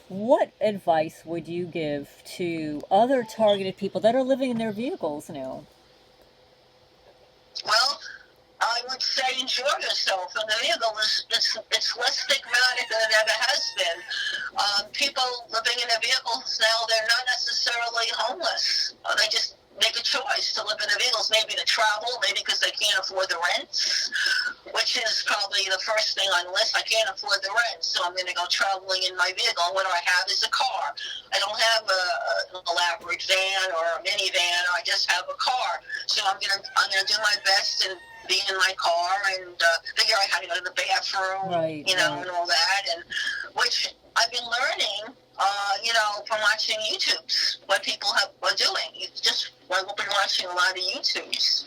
what advice would you give to other targeted people that are living in their vehicles now? Well, I would say enjoy yourself in the vehicle. It's less stigmatic than it ever has been. People living in their vehicles now, they're not necessarily homeless. They just make a choice to live in their vehicles, maybe to travel, maybe because they can't afford the rents, which is probably the first thing on the list. I can't afford the rent, so I'm going to go traveling in my vehicle. What I have is a car. I don't have an elaborate van or a minivan. I just have a car. So I'm gonna do my best and be in my car and figure out how to go to the bathroom, and all that, and which I've been learning, from watching YouTubes, what people are doing. I've been watching a lot of YouTubes.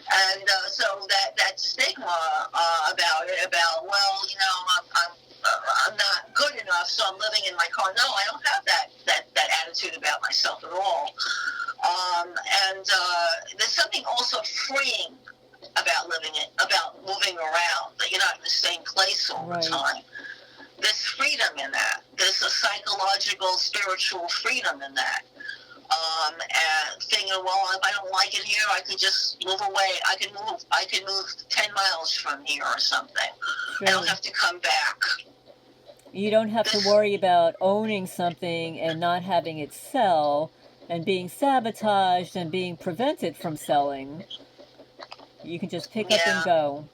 And so that stigma about it, I'm not good enough, so I'm living in my car. No, I don't have that attitude about myself at all. And there's something also freeing about about moving around, that you're not in the same place all the time. There's freedom in that. There's a psychological, spiritual freedom in that. And thinking, well, if I don't like it here, I could just move away. I can move 10 miles from here or something. Sure. I don't have to come back. You don't have to worry about owning something and not having it sell and being sabotaged and being prevented from selling. You can just pick up and go.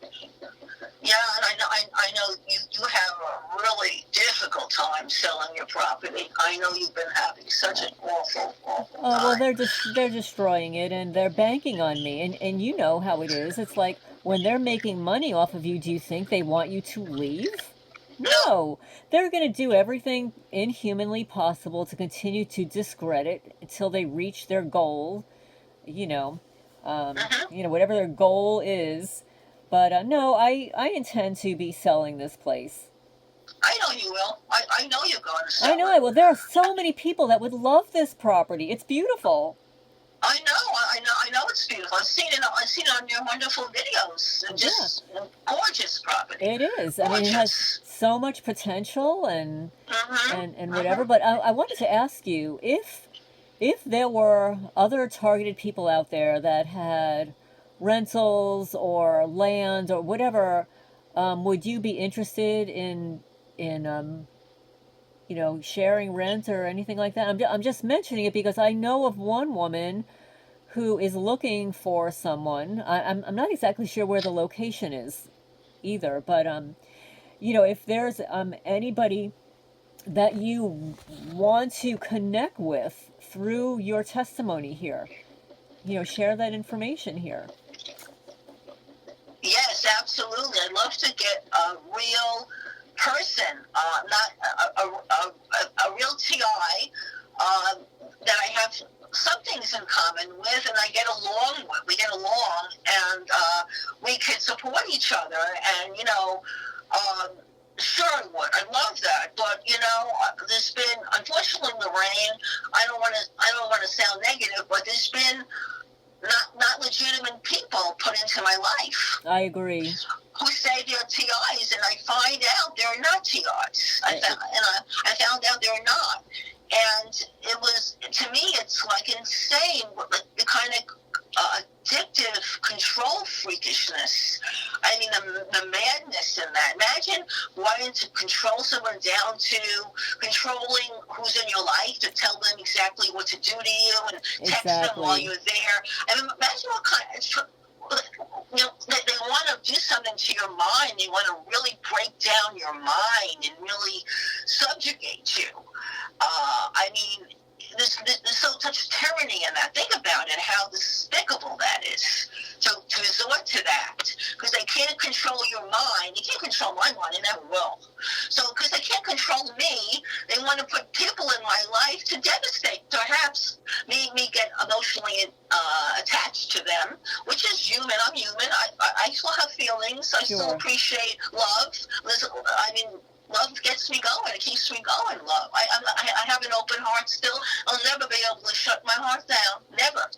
Yeah, and I know you have a really difficult time selling your property. I know you've been having such an awful time. Well, they're destroying it, and they're banking on me, and you know how it is. It's like, when they're making money off of you, do you think they want you to leave? No. They're going to do everything inhumanly possible to continue to discredit until they reach their goal, whatever their goal is. But no, I intend to be selling this place. I know you will. I know you're going to sell I know I will. There are so many people that would love this property. It's beautiful. I know it's beautiful. I've seen it on your wonderful videos. Just gorgeous property. It is. Gorgeous. I mean, it has so much potential and whatever. But I wanted to ask you, if there were other targeted people out there that had rentals or land or whatever, would you be interested in sharing rent or anything like that? I'm just mentioning it because I know of one woman who is looking for someone. I'm not exactly sure where the location is either, but if there's anybody that you want to connect with through your testimony here, share that information here. Yes, absolutely. I'd love to get a real person, not a real TI that I have some things in common with, and I get along with. We get along, and we can support each other. And sure, I would. I love that. But there's been, unfortunately, Lorraine. I don't want to sound negative, but there's been not legitimate people put into my life. I agree. Who say they're TIs, and I find out they're not TIs. I found out they're not. And it was, to me, it's like insane, the kind of addictive control freakishness. I mean, the madness in that. Imagine wanting to control someone down to controlling who's in your life, to tell them exactly what to do to you and text them while you're there. I mean, imagine what kind of... they want to do something to your mind. They want to really break down your mind and really subjugate you. I mean, there's so much tyranny in that. Think about it, how despicable that is to resort to that. Because they can't control your mind. You can't control my mind. They never will. So because they can't control me, they want to put people in my life to devastate, perhaps make me get emotionally attached to them, which is human. I'm human. I still have feelings. I still appreciate love. Love gets me going. It keeps me going, love. I have an open heart still. I'll never be able to shut my heart down. Never.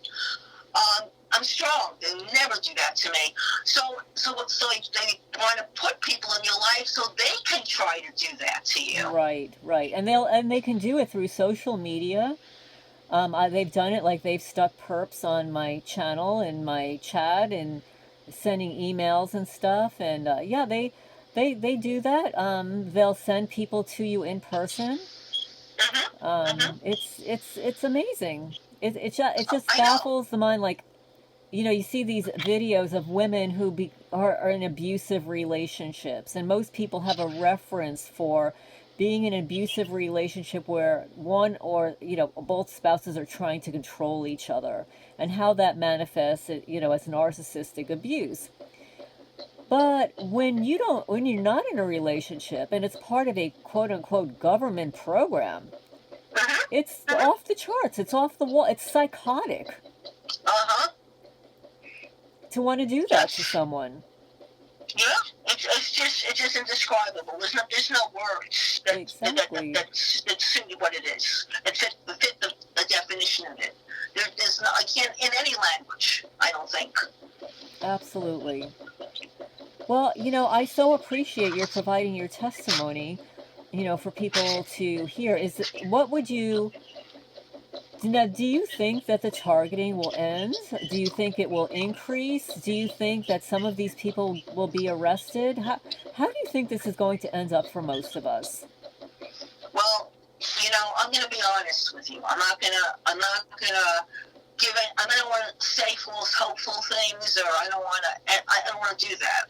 I'm strong. They'll never do that to me. So they want to put people in your life so they can try to do that to you. Right. And they can do it through social media. They've done it, like they've stuck perps on my channel and my chat and sending emails and stuff. And they do that. They'll send people to you in person. It's amazing. It just baffles the mind. Like, you see these videos of women who are in abusive relationships, and most people have a reference for being in an abusive relationship where one or both spouses are trying to control each other, and how that manifests as narcissistic abuse. But when you're not in a relationship and it's part of a quote unquote government program, Mhm. it's Mhm. off the charts. It's off the wall. It's psychotic Uh-huh. to want to do that to Yes. someone. Yeah. It's just indescribable. There's no words Exactly. that suit what it is. That fit the definition of it. There's no, I can't in any language. I don't think. Absolutely. Well, I so appreciate your providing your testimony, for people to hear. What would you Now, do you think that the targeting will end? Do you think it will increase? Do you think that some of these people will be arrested? How do you think this is going to end up for most of us? Well, I'm going to be honest with you. I'm not gonna give it. I don't want to say false, hopeful things, or I don't want to. I don't want to do that.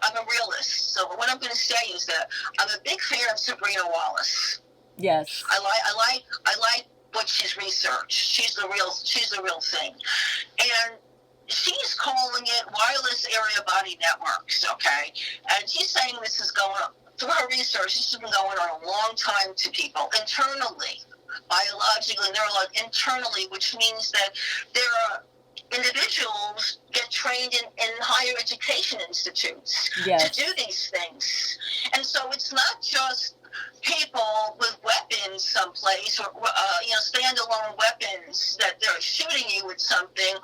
I'm a realist. So what I'm going to say is that I'm a big fan of Sabrina Wallace. Yes. I like what she's researched. She's the real thing, and she's calling it wireless area body networks. Okay, and she's saying this is going on through her research. This has been going on a long time to people internally, biologically, internally, which means that there are individuals get trained in higher education institutes Yes. to do these things, and so it's not just people with weapons someplace, or standalone weapons that they're shooting you with something,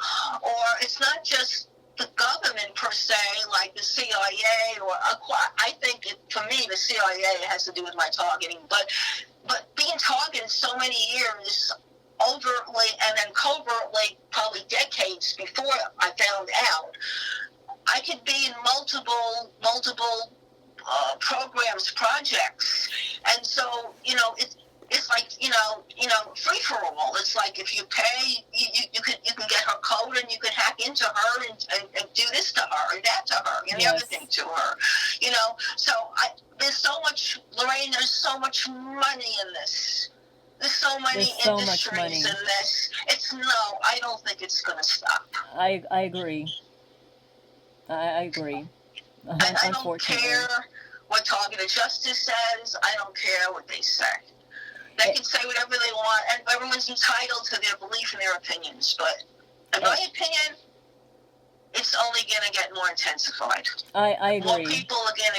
or it's not just the government per se, like the CIA, or I think for me the CIA has to do with my targeting, but being targeted so many years overtly and then covertly, probably decades before I found out, I could be in multiple programs, projects, and so it's like free for all. It's like if you pay, you can get her code and you can hack into her and do this to her and that to her and the other thing to her. So there's so much, Lorraine. There's so much money in this. There's so many industries in this. I don't think it's going to stop. I agree. I agree. I don't care what Targeted Justice says. I don't care what they say. They can say whatever they want, and everyone's entitled to their belief and their opinions. But in my opinion, it's only going to get more intensified. I agree. More people are going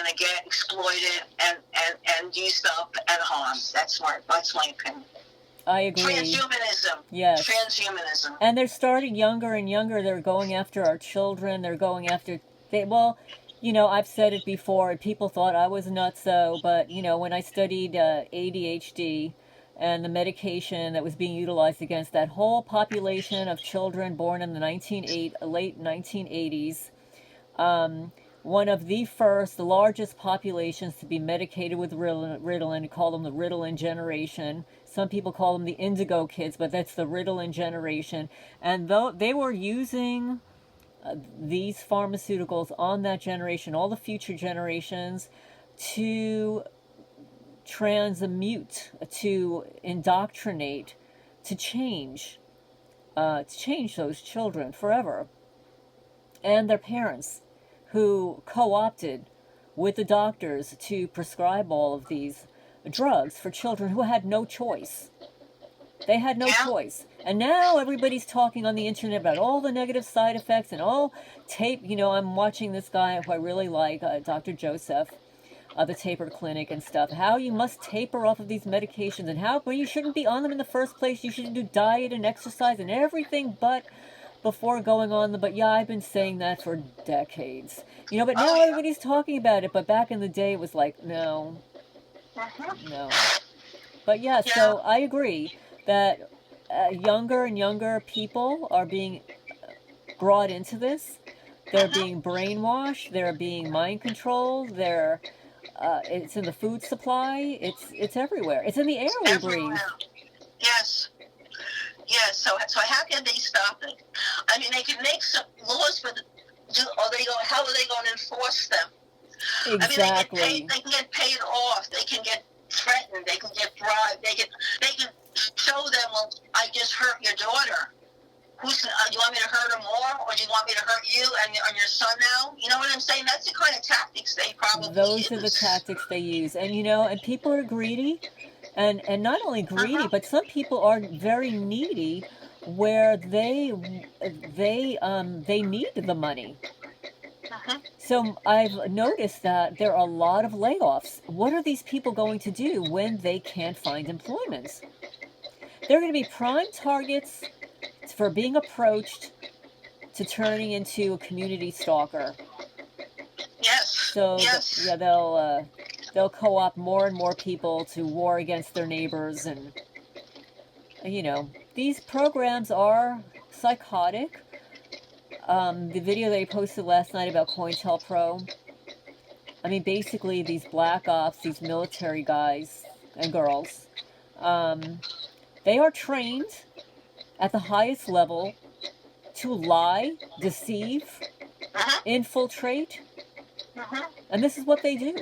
to get exploited and used up and harmed. That's my opinion. I agree. Transhumanism. Yes. Transhumanism. And they're starting younger and younger. They're going after our children. They're going after I've said it before, and people thought I was nutso, but when I studied ADHD and the medication that was being utilized against that whole population of children born in the late 1980s, one of the largest populations to be medicated with Ritalin, call them the Ritalin generation. Some people call them the indigo kids, but that's the Ritalin generation. And though they were using these pharmaceuticals on that generation, all the future generations, to transmute, to indoctrinate, to change those children forever. And their parents, who co-opted with the doctors to prescribe all of these drugs for children who had no choice. They had no choice. And now everybody's talking on the internet about all the negative side effects and all tape. I'm watching this guy who I really like, Dr. Joseph, the Taper Clinic and stuff, how you must taper off of these medications and how you shouldn't be on them in the first place. You should do diet and exercise and everything but before going on them. But yeah, I've been saying that for decades. But now everybody's talking about it. But back in the day, it was like, no. No. But yeah, so I agree that younger and younger people are being brought into this. They're being brainwashed. They're being mind controlled. It's in the food supply. It's everywhere. It's in the air we breathe. Yes. Yes. So how can they stop it? I mean, they can make some laws, but how are they going to enforce them? Exactly. I mean, they can get paid off. They can get threatened. They can get bribed. They can show them, well, I just hurt your daughter. do you want me to hurt her more, or do you want me to hurt you and your son now? You know what I'm saying? That's the kind of tactics they probably Those use. are the tactics they use. And and people are greedy, and not only greedy, but some people are very needy, where they need the money. So I've noticed that there are a lot of layoffs. What are these people going to do when they can't find employment? They're going to be prime targets for being approached to turning into a community stalker. Yes. So yes. yeah, they'll co-opt more and more people to war against their neighbors, and these programs are psychotic. The video they posted last night about COINTELPRO, I mean, basically these black ops, these military guys and girls, they are trained at the highest level to lie, deceive, infiltrate, and this is what they do.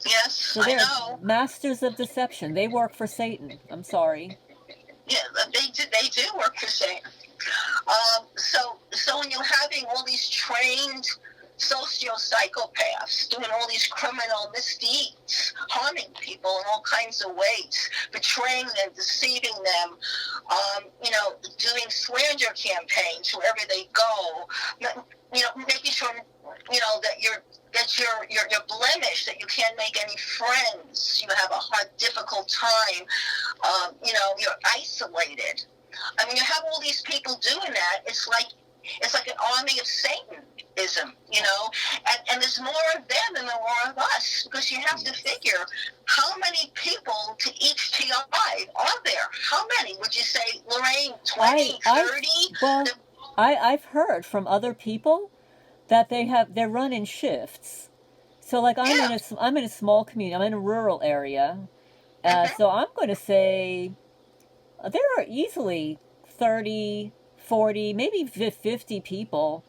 Yes, so they're masters of deception. They work for Satan. I'm sorry. Yeah, they do work for Satan. So when you're having all these trained socio-psychopaths doing all these criminal misdeeds, harming people in all kinds of ways, betraying them, deceiving them, doing slander campaigns wherever they go, making sure that you're blemished, that you can't make any friends, you have a hard, difficult time, you're isolated. I mean, you have all these people doing that. It's like an army of Satanism, and there's more of them than there are of us, because you have to figure how many people to each TI are there. How many would you say, Lorraine? 20, 30? Well, I've heard from other people that they're running shifts. So like I'm in a small community. I'm in a rural area. So I'm going to say there are easily 30, 40, maybe 50 people.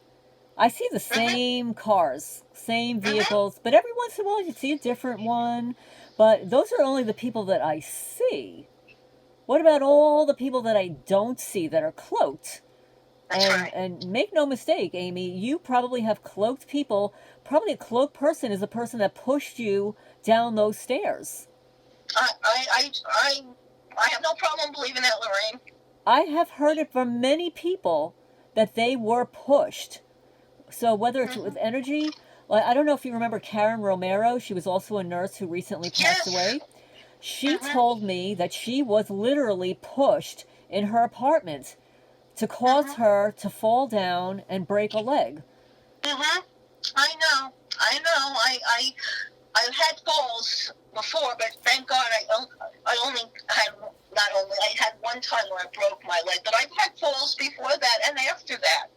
I see the same cars, same vehicles, but every once in a while you see a different one. But those are only the people that I see. What about all the people that I don't see that are cloaked? And make no mistake, Amy, you probably have cloaked people. Probably a cloaked person is a person that pushed you down those stairs. I have no problem believing that, Lorraine. I have heard it from many people that they were pushed. So whether it's with energy, like, I don't know if you remember Karen Romero. She was also a nurse who recently passed away. She told me that she was literally pushed in her apartment to cause her to fall down and break a leg. I know. I've had falls before, but thank God I had one time where I broke my leg, but I've had falls before that and after that.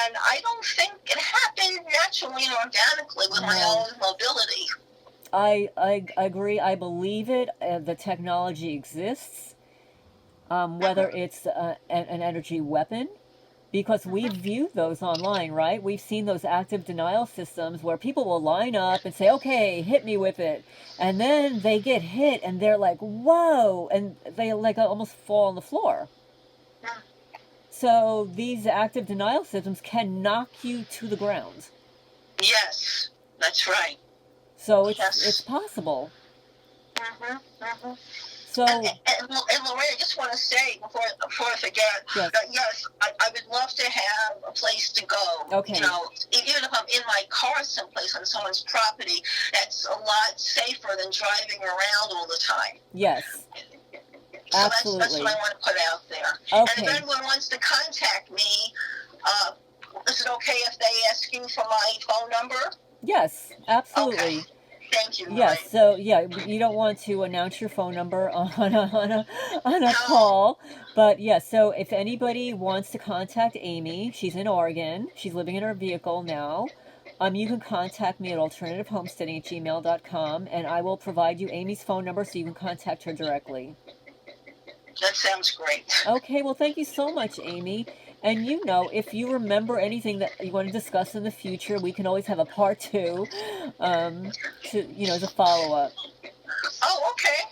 And I don't think it happened naturally and organically with my own mobility. I agree. I believe it. The technology exists. Whether it's an energy weapon, because we've viewed those online, right? We've seen those active denial systems where people will line up and say, okay, hit me with it. And then they get hit and they're like, whoa, and they like almost fall on the floor. So these active denial systems can knock you to the ground. Yes, that's right. So it's possible. So, and Lorraine, I just want to say before I forget, yes, I would love to have a place to go. Okay. Even if I'm in my car someplace on someone's property, that's a lot safer than driving around all the time. Yes. So absolutely. That's what I want to put out there. Okay. And if anyone wants to contact me, is it okay if they ask you for my phone number? Yes, absolutely. Okay. Thank you. Yes, so you don't want to announce your phone number on a call, but so if anybody wants to contact Amy, she's in Oregon. She's living in her vehicle now. You can contact me at alternativehomesteading@gmail.com, and I will provide you Amy's phone number so you can contact her directly. That sounds great. Okay, well, thank you so much, Amy. And if you remember anything that you want to discuss in the future, we can always have a part 2, as a follow-up. Oh, okay.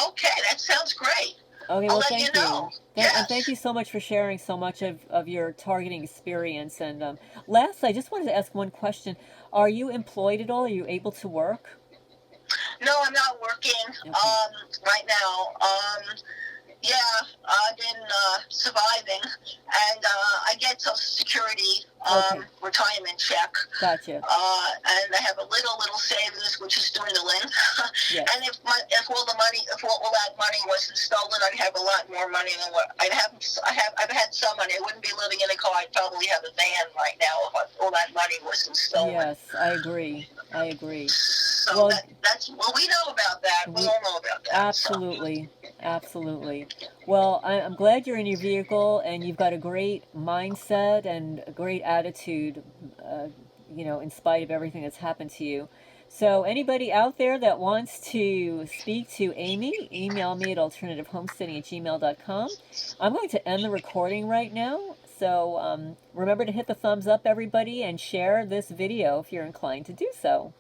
Okay, that sounds great. Okay, I'll well, let you thank know. you. And thank Yes. you so much for sharing so much of your targeting experience. And last, I just wanted to ask one question. Are you employed at all? Are you able to work? No, I'm not working Okay. right now. Yeah, I've been surviving, and I get Social Security Okay. retirement check, Gotcha. and I have a little savings which is dwindling. Yes. And if all that money wasn't stolen, I'd have a lot more money than what I'd have. I've had some money. I wouldn't be living in a car. I'd probably have a van right now if all that money wasn't stolen. Yes, I agree. I agree. So Well, that's well, we know about that. We we all know about that. So. absolutely, absolutely. Well, I'm glad you're in your vehicle and you've got a great mindset and a great attitude, in spite of everything that's happened to you. So, anybody out there that wants to speak to Amy, email me at alternativehomesteading@gmail.com. I'm going to end the recording right now. So, remember to hit the thumbs up, everybody, and share this video if you're inclined to do so.